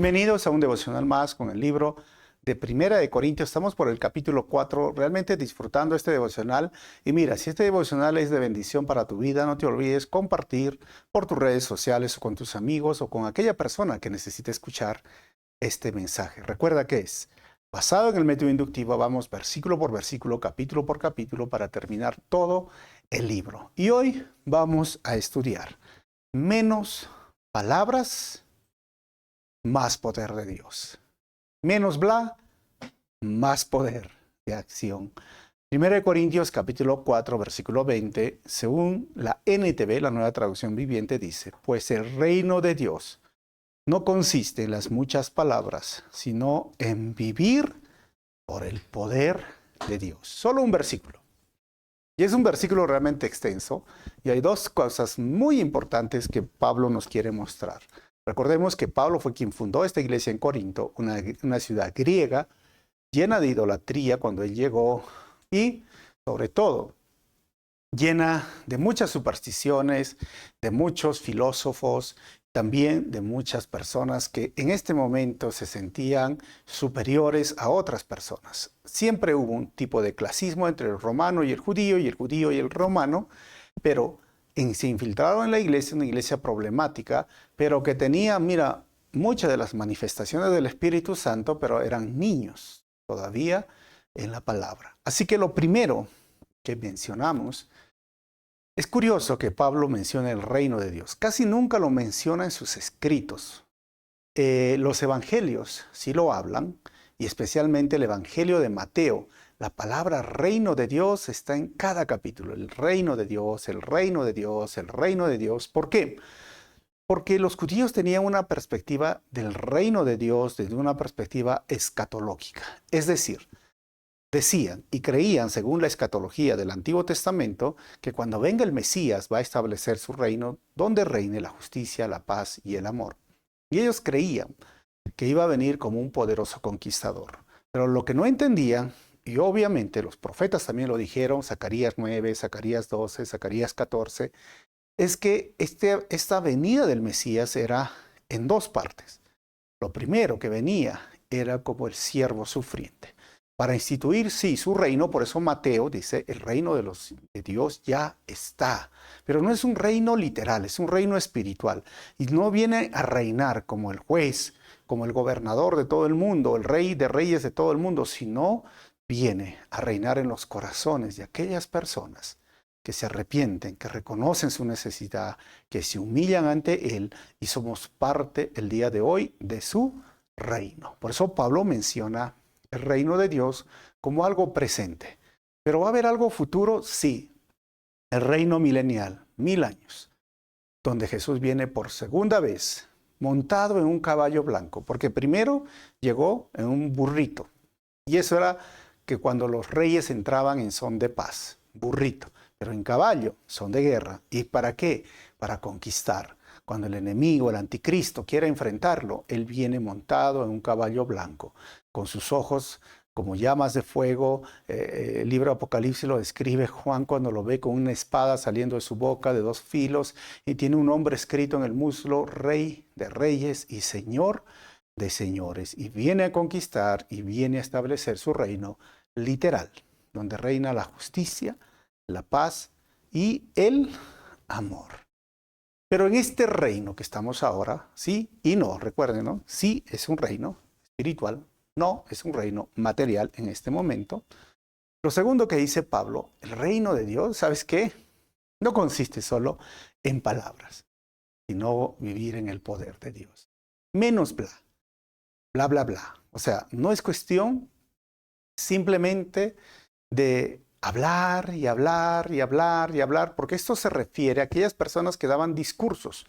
Bienvenidos a un devocional más con el libro de Primera de Corintios. Estamos por el capítulo 4, realmente disfrutando este devocional. Y mira, si este devocional es de bendición para tu vida, no te olvides compartir por tus redes sociales o con tus amigos o con aquella persona que necesite escuchar este mensaje. Recuerda que es basado en el método inductivo, vamos versículo por versículo, capítulo por capítulo para terminar todo el libro. Y hoy vamos a estudiar menos palabras, más poder de Dios. Menos bla, más poder de acción. 1 Corintios capítulo 4, versículo 20, según la NTV, la Nueva Traducción Viviente, dice: pues el reino de Dios no consiste en las muchas palabras, sino en vivir por el poder de Dios. Solo un versículo. Y es un versículo realmente extenso, y hay dos cosas muy importantes que Pablo nos quiere mostrar. Recordemos que Pablo fue quien fundó esta iglesia en Corinto, una ciudad griega llena de idolatría cuando él llegó y, sobre todo, llena de muchas supersticiones, de muchos filósofos, también de muchas personas que en este momento se sentían superiores a otras personas. Siempre hubo un tipo de clasismo entre el romano y el judío y el romano, pero se infiltraron en la iglesia, una iglesia problemática, pero que tenía, mira, muchas de las manifestaciones del Espíritu Santo, pero eran niños todavía en la palabra. Así que lo primero que mencionamos, es curioso que Pablo mencione el reino de Dios. Casi nunca lo menciona en sus escritos. Los evangelios sí lo hablan, y especialmente el evangelio de Mateo. La palabra reino de Dios está en cada capítulo. El reino de Dios, el reino de Dios, el reino de Dios. ¿Por qué? Porque los judíos tenían una perspectiva del reino de Dios desde una perspectiva escatológica. Es decir, decían y creían, según la escatología del Antiguo Testamento, que cuando venga el Mesías va a establecer su reino donde reine la justicia, la paz y el amor. Y ellos creían que iba a venir como un poderoso conquistador. Pero lo que no entendían, y obviamente los profetas también lo dijeron, Zacarías 9, Zacarías 12, Zacarías 14, es que esta venida del Mesías era en dos partes. Lo primero que venía era como el siervo sufriente, para instituir, sí, su reino. Por eso Mateo dice, el reino de Dios ya está. Pero no es un reino literal, es un reino espiritual. Y no viene a reinar como el juez, como el gobernador de todo el mundo, el rey de reyes de todo el mundo, sino viene a reinar en los corazones de aquellas personas que se arrepienten, que reconocen su necesidad, que se humillan ante Él, y somos parte el día de hoy de su reino. Por eso Pablo menciona el reino de Dios como algo presente. ¿Pero va a haber algo futuro? Sí. El reino milenial, 1000 años, donde Jesús viene por segunda vez montado en un caballo blanco, porque primero llegó en un burrito, y eso era que cuando los reyes entraban en son de paz, burrito, pero en caballo, son de guerra. ¿Y para qué? Para conquistar. Cuando el enemigo, el anticristo, quiera enfrentarlo, él viene montado en un caballo blanco, con sus ojos como llamas de fuego. El libro Apocalipsis lo describe Juan cuando lo ve con una espada saliendo de su boca de 2 filos, y tiene un nombre escrito en el muslo: Rey de Reyes y Señor de Señores. Y viene a conquistar y viene a establecer su reino literal, donde reina la justicia, la paz y el amor. Pero en este reino que estamos ahora, sí y no, recuerden, ¿no? Sí es un reino espiritual, no es un reino material en este momento. Lo segundo que dice Pablo, el reino de Dios, ¿sabes qué? No consiste solo en palabras, sino vivir en el poder de Dios. Menos bla, bla, bla, bla. O sea, no es cuestión simplemente de hablar y hablar y hablar y hablar, porque esto se refiere a aquellas personas que daban discursos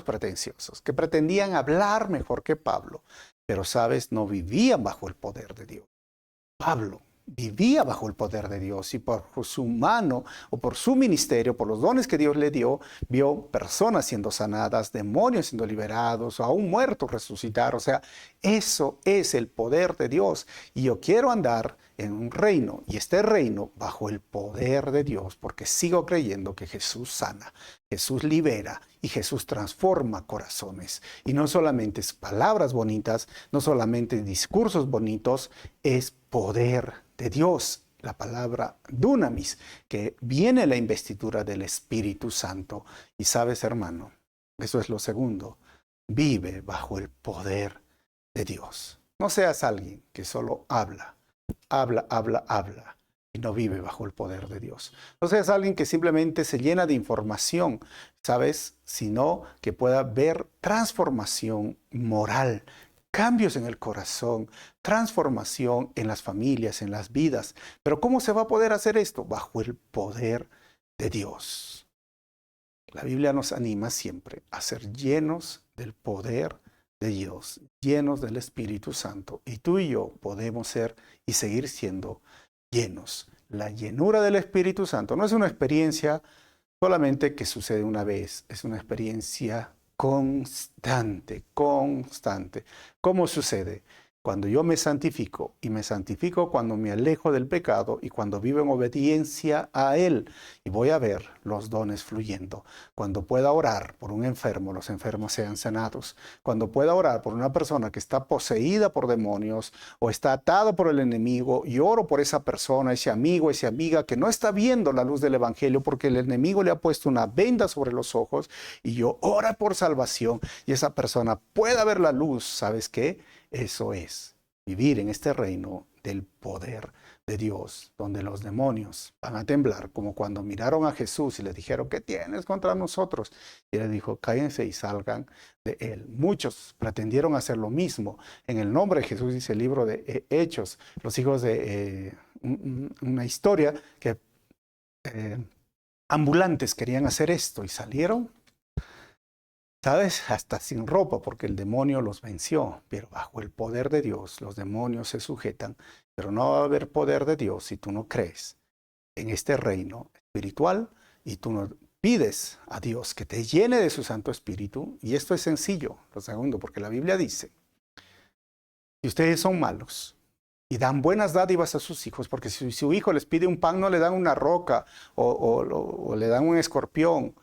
pretenciosos, que pretendían hablar mejor que Pablo, pero, ¿sabes?, no vivían bajo el poder de Dios. Pablo vivía bajo el poder de Dios y por su mano o por su ministerio, por los dones que Dios le dio, vio personas siendo sanadas, demonios siendo liberados, o aún muertos resucitar. O sea, eso es el poder de Dios. Y yo quiero andar en un reino, y este reino bajo el poder de Dios, porque sigo creyendo que Jesús sana, Jesús libera y Jesús transforma corazones. Y no solamente es palabras bonitas, no solamente discursos bonitos, es poder de Dios. La palabra dunamis, que viene la investidura del Espíritu Santo. Y sabes, hermano, eso es lo segundo. Vive bajo el poder de Dios. No seas alguien que solo habla y no vive bajo el poder de Dios. No seas alguien que simplemente se llena de información, ¿sabes? Sino que pueda ver transformación moral, cambios en el corazón, transformación en las familias, en las vidas. Pero ¿cómo se va a poder hacer esto? Bajo el poder de Dios. La Biblia nos anima siempre a ser llenos del poder de Dios, llenos del Espíritu Santo. Y tú y yo podemos ser y seguir siendo llenos. La llenura del Espíritu Santo no es una experiencia solamente que sucede una vez, es una experiencia constante, constante. ¿Cómo sucede? Cuando yo me santifico, y me santifico cuando me alejo del pecado y cuando vivo en obediencia a Él, y voy a ver los dones fluyendo. Cuando pueda orar por un enfermo, los enfermos sean sanados. Cuando pueda orar por una persona que está poseída por demonios o está atada por el enemigo, y oro por esa persona, ese amigo, esa amiga que no está viendo la luz del evangelio porque el enemigo le ha puesto una venda sobre los ojos, y yo oro por salvación y esa persona pueda ver la luz. ¿Sabes qué? Eso es vivir en este reino del poder de Dios, donde los demonios van a temblar, como cuando miraron a Jesús y le dijeron, ¿qué tienes contra nosotros? Y él dijo, cállense y salgan de él. Muchos pretendieron hacer lo mismo. En el nombre de Jesús, dice el libro de Hechos, los hijos de una historia que ambulantes querían hacer esto y salieron, ¿sabes? Hasta sin ropa, porque el demonio los venció. Pero bajo el poder de Dios, los demonios se sujetan. Pero no va a haber poder de Dios si tú no crees en este reino espiritual y tú no pides a Dios que te llene de su Santo Espíritu. Y esto es sencillo, lo segundo, porque la Biblia dice, si ustedes son malos y dan buenas dádivas a sus hijos, porque si su hijo les pide un pan, no le dan una roca o le dan un escorpión,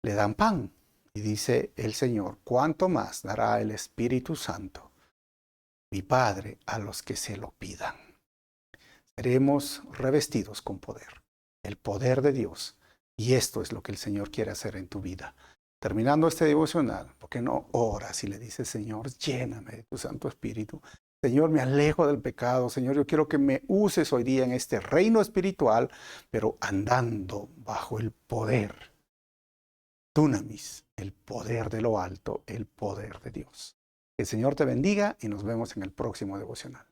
le dan pan. Y dice el Señor, ¿cuánto más dará el Espíritu Santo, mi Padre, a los que se lo pidan? Seremos revestidos con poder, el poder de Dios. Y esto es lo que el Señor quiere hacer en tu vida. Terminando este devocional, ¿por qué no oras y le dices, Señor, lléname de tu Santo Espíritu? Señor, me alejo del pecado. Señor, yo quiero que me uses hoy día en este reino espiritual, pero andando bajo el poder. Dunamis, el poder de lo alto, el poder de Dios. Que el Señor te bendiga y nos vemos en el próximo devocional.